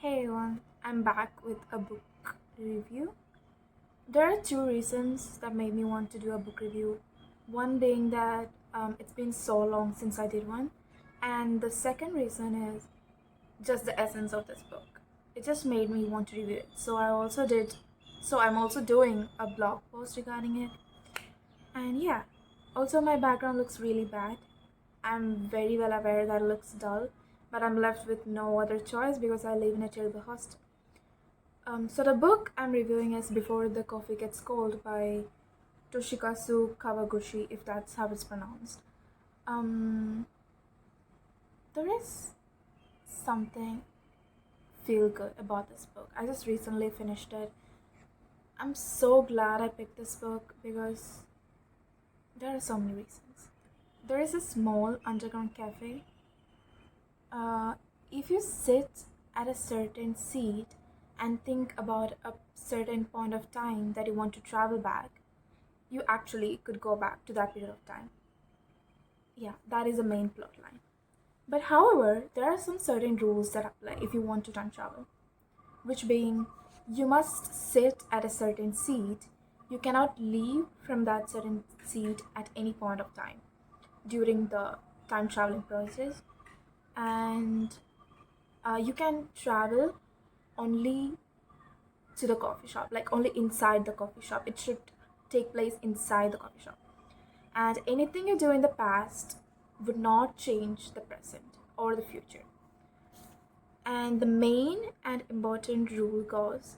Hey everyone, I'm back with a book review. There are two reasons that made me want to do a book review. One being that it's been so long since I did one, and the second reason is just the essence of this book. It just made me want to review it. So I'm also doing a blog post regarding it. And yeah, also my background looks really bad. I'm very well aware that it looks dull, but I'm left with no other choice because I live in a terrible hostel. So the book I'm reviewing is Before the Coffee Gets Cold by Toshikazu Kawaguchi, if that's how it's pronounced. Um, there is something feel good about this book. I just recently finished it. I'm so glad I picked this book because there are so many reasons. There is a small underground cafe. Uh, if you sit at a certain seat and think about a certain point of time that you want to travel back, you actually could go back to that period of time. Yeah, that is the main plot line. But however, there are some certain rules that apply if you want to time travel, which being you must sit at a certain seat. You cannot leave from that certain seat at any point of time during the time traveling process, and you can travel only to the coffee shop, like only inside the coffee shop. It should take place inside the coffee shop. And anything you do in the past would not change the present or the future. And the main and important rule goes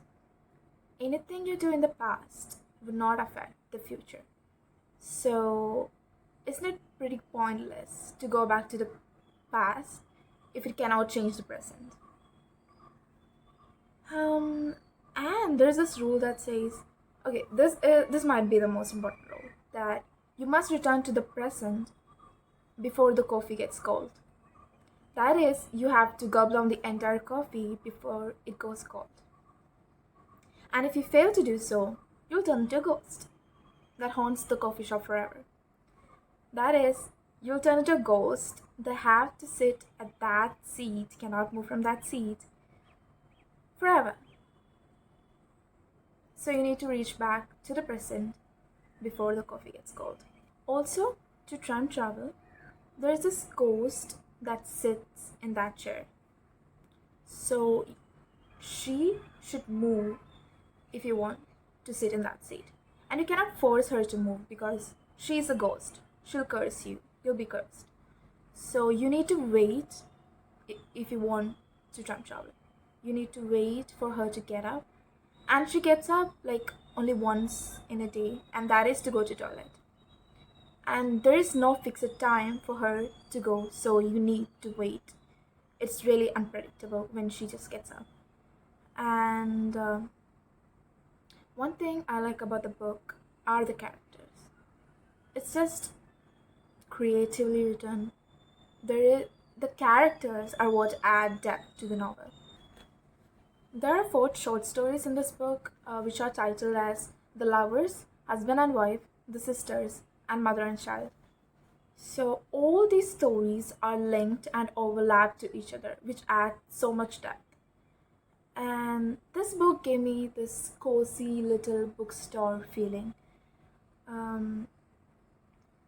anything you do in the past would not affect the future. So, isn't it pretty pointless to go back to the past if it cannot change the present? Um, and there's this rule that says, okay, this might be the most important rule that you must return to the present before the coffee gets cold. That is, you have to gulp down the entire coffee before it goes cold. And if you fail to do so, you'll turn into a ghost that haunts the coffee shop forever. That is, you'll turn into a ghost that have to sit at that seat, cannot move from that seat forever. So you need to reach back to the present before the coffee gets cold. Also, to time travel, there is this ghost that sits in that chair. So she should move if you want to sit in that seat. And you cannot force her to move because she's a ghost. She'll curse you. You'll be cursed. So you need to wait if you want to time travel. You need to wait for her to get up. And she gets up like only once in a day, and that is to go to toilet. And there is no fixed time for her to go, so you need to wait. It's really unpredictable when she just gets up. And one thing I like about the book are the characters. It's just creatively written. There is, the characters are what add depth to the novel. There are four short stories in this book, which are titled as The Lovers, Husband and Wife, The Sisters, and Mother and Child. So all these stories are linked and overlap to each other, which adds so much depth. And this book gave me this cozy little bookstore feeling. Um,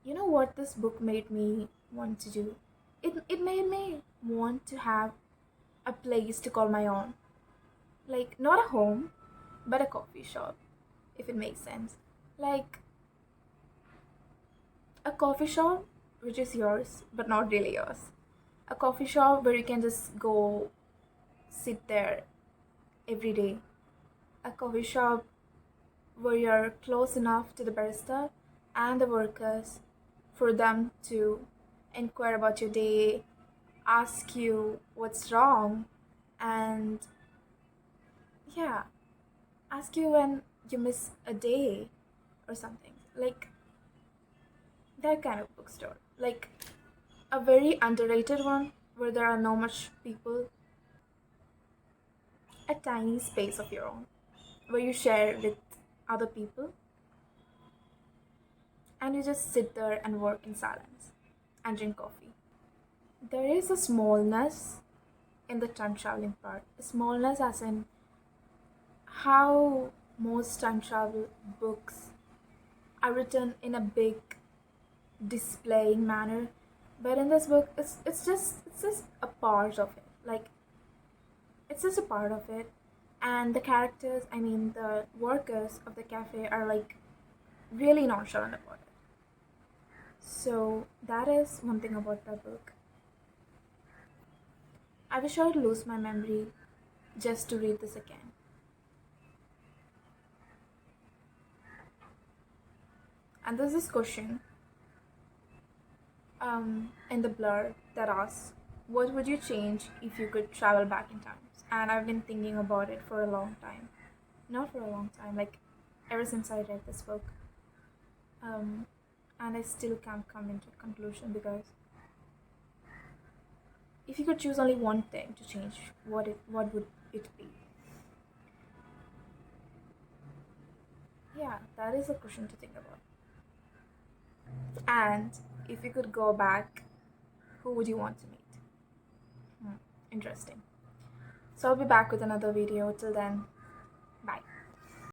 you know what this book made me want to do? It made me want to have a place to call my own. Like, not a home, but a coffee shop, if it makes sense. Like, a coffee shop which is yours, but not really yours. A coffee shop where you can just go sit there every day. A coffee shop where you're close enough to the barista and the workers for them to inquire about your day, ask you what's wrong, and yeah, ask you when you miss a day or something. Like that kind of bookstore. Like a very underrated one where there are no much people, a tiny space of your own where you share with other people and you just sit there and work in silence and drink coffee. There is a smallness in the time traveling part. Smallness as in how most time travel books are written in a big displaying manner, but in this book it's just a part of it. Like it's just a part of it, and the characters, I mean the workers of the cafe, are like really nonchalant about it. So that is one thing about the book. I wish I would lose my memory just to read this again. And there's this question in the blur that asks, what would you change if you could travel back in time? And I've been thinking about it for a long time. Not for a long time, like ever since I read this book. Um, and I still can't come into a conclusion because if you could choose only one thing to change, what would it be? Yeah, that is a question to think about. And if you could go back, who would you want to meet? Interesting. So I'll be back with another video. Till then,